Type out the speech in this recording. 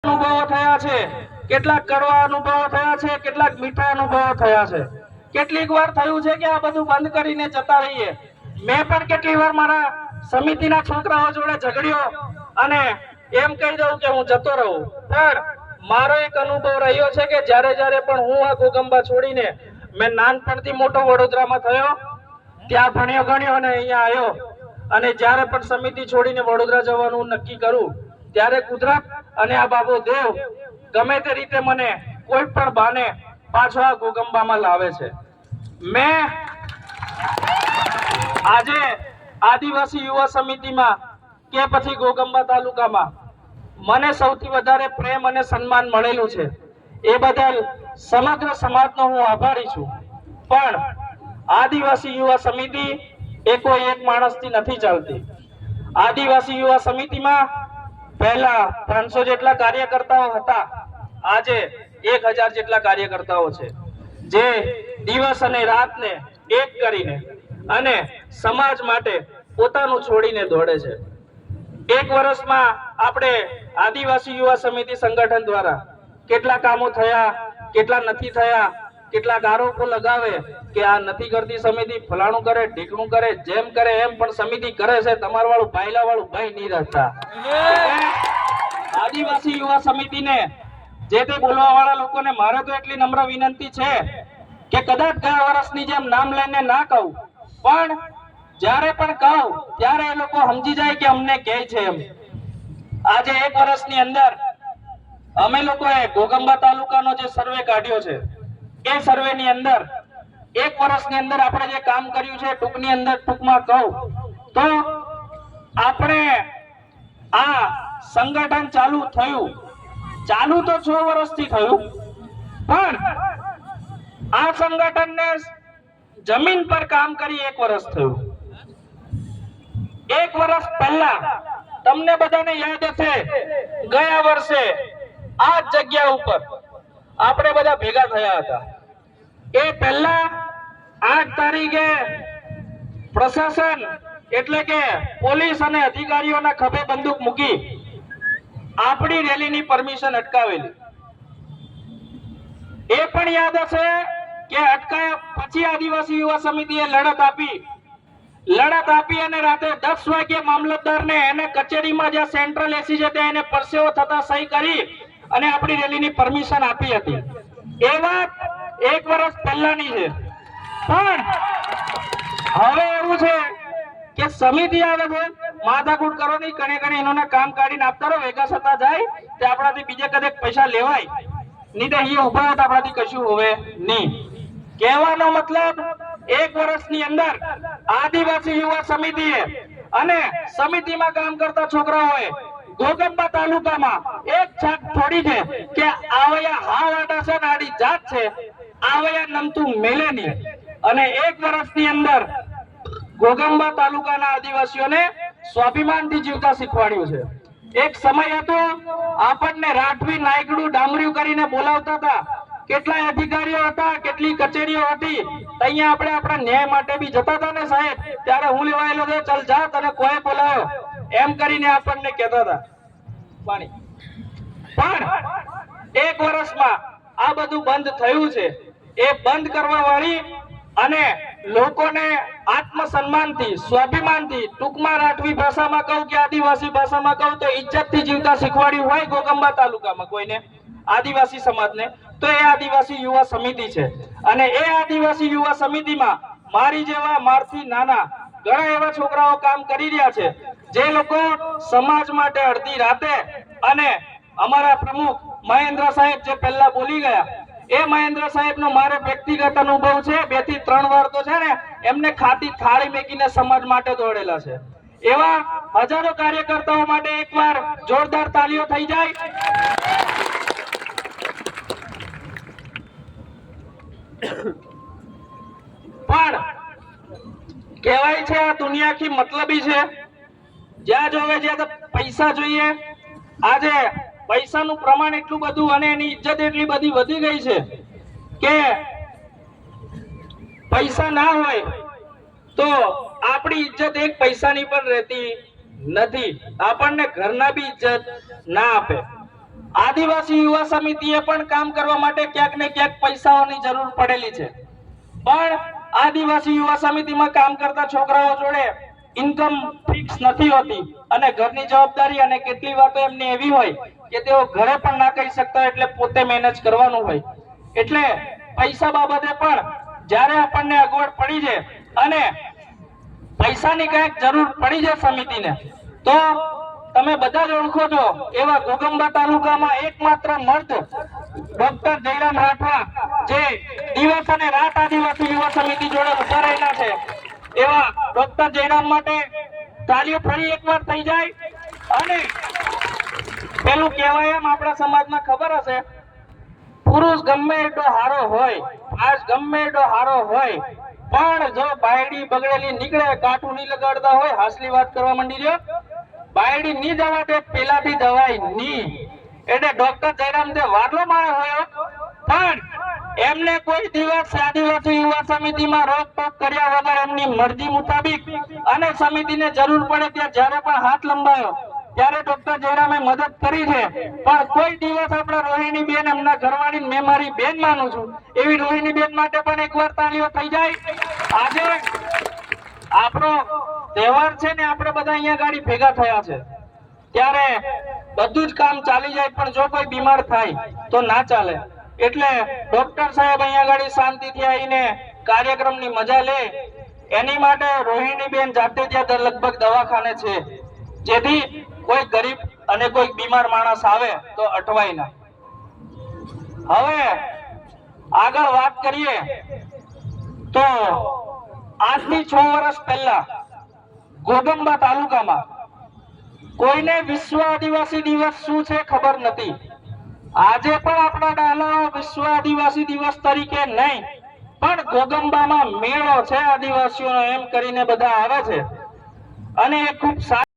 અનુભવો થયા છે, કેટલાક કડવા અનુભવો થયા છે, કેટલાક મીઠા અનુભવો થયા છે. કેટલીક વાર થયું છે કે આ બધું બંધ કરીને જતા રહીએ. મેં પણ કેટલી વાર મારા સમિતિના છોકરાઓ જોડે ઝઘડ્યો અને એમ કહી દઉં કે હું જતો રહું. પણ મારો એક અનુભવ રહ્યો છે કે જ્યારે પણ હું આ ગોગંબા છોડીને મેં નાનપણથી મોટો વડોદરામાં થયો, ત્યાં ભણ્યો ગણ્યો અને અહીંયા આવ્યો, અને જ્યારે પણ સમિતિ છોડીને વડોદરા જવાનું નક્કી કરું ત્યારે કુદરત અને આ બાબો દેવ ગમે તે રીતે મને કોઈ પણ બાને પાછો આ ગોગંબામાં લાવે છે. મેં આજે આદિવાસી યુવા સમિતિમાં કે પછી ગોગંબા તાલુકામાં મને સૌથી વધારે પ્રેમ અને સન્માન મળેલું છે. એ બદલ સમગ્ર સમાજનો હું આભારી છું. પણ આદિવાસી યુવા સમિતિ એ કોઈ એક માણસથી નથી ચાલતી. આદિવાસી યુવા સમિતિમાં પહેલા 300 જેટલા કાર્યકર્તાઓ હતા, આજે 1000 જેટલા કાર્યકર્તાઓ છે, જે દિવસ અને રાતને એક કરીને અને સમાજ માટે પોતાનું છોડીને દોડે છે. એક વર્ષમાં આપણે આદિવાસી યુવા સમિતિ સંગઠન દ્વારા કેટલા કામો થયા, કેટલા નથી થયા, કેટલાક આરોપો લગાવે કે આ નથી કરતી સમિતિ, ફલાણું કરે, ઢીકણું કરે, જેમ કરે એમ, પણ સમિતિ કરે છે. તમાર વાળું ભાઈલા વાળું ભાઈ નહીં રહેતા. આદિવાસી યુવા સમિતિને જે તે બોલવા વાળા લોકોને મારે તો એટલી નમ્ર વિનંતી છે કે કદાચ ગયા વર્ષની જેમ નામ લઈને ના કહું, પણ જ્યારે પણ કહું ત્યારે એ લોકો સમજી જાય કે અમને કહે છે એમ. આજે એક વર્ષની અંદર અમે લોકોએ ગોગંબા તાલુકાનો જે સર્વે કાઢ્યો છે, એ સર્વેની અંદર એક વર્ષની અંદર આપણે જે કામ કર્યું છે, ટૂંકમાં કહું તો આપણે આ સંગઠન ચાલુ તો 6 વર્ષથી થયું, પણ આ સંગઠનને જમીન પર કામ કરી 1 વર્ષ થયું. 1 વર્ષ પહેલા તમને બધાને યાદ હશે, ગયા વર્ષે આ જગ્યા ઉપર આપણે બધા ભેગા થયા હતા. એ પહેલા 8 તારીખે પ્રશાસન એટલે કે પોલીસ અને અધિકારીઓના ખભે બંદૂક મૂકી આપણી રેલીની પરમિશન અટકાવેલી. એ પણ યાદ હશે કે અટકાયા પછી આદિવાસી યુવા સમિતિએ લડત આપી અને રાતે 10 વાગે મામલતદારને એને કચેરીમાં જ્યાં સેન્ટ્રલ એસી છે ત્યાં એને પરસેવો થતા સહી કરી અને આપણી રેલીની પરમિશન આપી હતી. એ વાત 1 વર્ષ પહેલાની છે. પણ હવે એવું છે કે સમિતિ આવે છે, માથાકૂટ કરો નહીં, કણે એનોને કામ કાઢીને આપતા રહો, ભેગા થતા જાય તે આપણાથી બીજે કદેક પૈસા લેવાય નહીં, તો અહીંયા ઉભા હોય તો આપણાથી કશું હોવે નહીં. કહેવાનો મતલબ 1 વર્ષની અંદર આદિવાસી યુવા સમિતિએ અને સમિતિમાં કામ કરતા છોકરાઓએ ગોગંબા તાલુકામાં એક છાપ છોડી છે કે આવયા હાવાડા છે, નાડી જાત છે, આવયા નમતું મેલે નહીં. અને 1 વર્ષની અંદર ગોગંબા તાલુકાના આદિવાસીઓને સ્વાભિમાનથી જીવતા શીખવાડ્યું છે. એક સમય હતો આપણને રાઠવી, નાયકડું, ડામરિયું કરીને બોલાવતા હતા. કેટલાય અધિકારીઓ હતા, કેટલી કચેરીઓ હતી, અહીંયા આપણે આપણા ન્યાય માટે બી જતા હતા ને સાહેબ, ત્યારે હું લેવાયેલો છે, ચાલ જા, તને કોઈ બોલાવ્યો એમ કરીને આપણને કહેતા હતા. પણ 1 વર્ષમાં આ બધું બંધ થયું છે. એ બંધ કરવા વાળી અને લોકોને આત્મસન્માનથી, સ્વાભિમાનથી, ટૂંકમાં રાઠવી ભાષામાં કહું કે આદિવાસી ભાષામાં કહું તો ઇજ્જતથી જીવતા શીખવાડ્યું હોય ગોગંબા તાલુકામાં કોઈને, આદિવાસી સમાજને, તો એ આદિવાસી યુવા સમિતિ છે. અને એ આદિવાસી યુવા સમિતિમાં મારી જેવા, મારથી નાના ઘણા એવા છોકરાઓ કામ કરી રહ્યા છે, જે લોકો સમાજ માટે અડધી રાતે, અને અમારા પ્રમુખ મહેન્દ્ર સાહેબ જે પહેલા બોલી ગયા, એ મહેન્દ્ર સાહેબનો મારે વ્યક્તિગત અનુભવ છે. 2 થી 3 વાર તો છે ને એમને ખાતી થાળી મેકીને સમાજ માટે દોડેલા છે. એવા હજારો કાર્યકર્તાઓ માટે એકવાર જોરદાર તાળીઓ થઈ જાય. પણ કહેવાય છે આ દુનિયા આખી મતલબી છે, જ્યાં જોવે જ્યાં પૈસા જોઈએ. આજે પૈસાનું પ્રમાણ એટલું બધું અને એની ઇજ્જત એટલી બધી વધી ગઈ છે કે પૈસા ના હોય તો આપણી ઇજ્જત 1 પૈસાની પણ રહેતી નથી. આપણને ઘરના બી ઇજ્જત ના આપે. આ આદિવાસી યુવા સમિતિએ પણ કામ કરવા માટે ક્યાંક ને ક્યાંક પૈસાઓની જરૂર પડેલી છે, પણ આદિવાસી યુવા સમિતિમાં કામ કરતા છોકરાઓ જોડે ઇન્કમ ફિક્સ નથી હોતી અને ઘરની જવાબદારી અને કેટલી વાર તો એમને એવી હોય કે તેઓ ઘરે પણ ના કહી શકતા, એટલે પોતે મેનેજ કરવાનું હોય. એટલે પૈસા બાબતે પણ જ્યારે આપણને અગવડ પડી છે અને પૈસાની કંઈક જરૂર પડી છે સમિતિને, તો તમે બધા જ ઓળખો છો એવા ઘોગંબા તાલુકામાં એકમાત્ર મર્દ ડોક્ટર જયરામ રાઠવા, જે દિવસ અને રાત આદિવાસી યુવા સમિતિ જોડે ઉભા રહેલા છે, એવા ડોક્ટર જયરામ માટે તાલીઓ ફરી એકવાર થઈ જાય. અને પેલું કહેવાય એમ આપણા સમાજમાં ખબર હશે, પુરુષ ગમે એટલો હારો હોય, આજ ગમે એટલો હારો હોય, પણ જો બાયડી બગડેલી નીકળે, કાઠું નહીં લગાડતા હોય, હાસલી વાત કરવા માંડી રહ્યો, બાયડી ની જવા દે પેલાથી દવાઈ ની. એટલે ડોક્ટર જયરામ તે વારલો માણસ હોય, પણ એમને કોઈ દિવસ આદિવાસી યુવા સમિતિમાં રોકટોક કર્યા વગર એમની મરજી મુતાબિક અને સમિતિને જરૂર પડે ત્યાં જ્યારે પણ હાથ લંબાયો ત્યારે ડોક્ટર જયરામે મદદ કરી છે. પણ કોઈ દિવસ આપણા રોહિણી બેન, એમના ઘરવાળી મેં મારી બેન માનું છું એવી રોહિણી બેન માટે પણ એકવાર તાળીઓ થઈ જાય. આજે આપણો તહેવાર છે ને, આપણે બધા અહીંયા ગાડી ભેગા થયા છે, ત્યારે બધું જ કામ ચાલી જાય, પણ જો કોઈ બીમાર થાય તો ના ચાલે. એટલે ડોક્ટર સાહેબ અહીંયા ગાડી શાંતિથી આવીને કાર્યક્રમની મજા લે, એની માટે રોહિણી બેન જાતે ત્યાં લગભગ દવાખાને છે, જેથી કોઈ ગરીબ અને કોઈ બીમાર માણસ આવે તો અટવાય ના. હવે આગળ વાત કરીએ તો આજથી 6 વર્ષ પહેલા ઘોગંબા તાલુકામાં કોઈને વિશ્વ આદિવાસી દિવસ શું છે ખબર નથી. આજે પણ આપણા ડાલાઓ વિશ્વ આદિવાસી દિવસ તરીકે નહીં, પણ ઘોગંબામાં મેળો છે આદિવાસીઓનો એમ કરીને બધા આવે છે અને એ ખૂબ સારું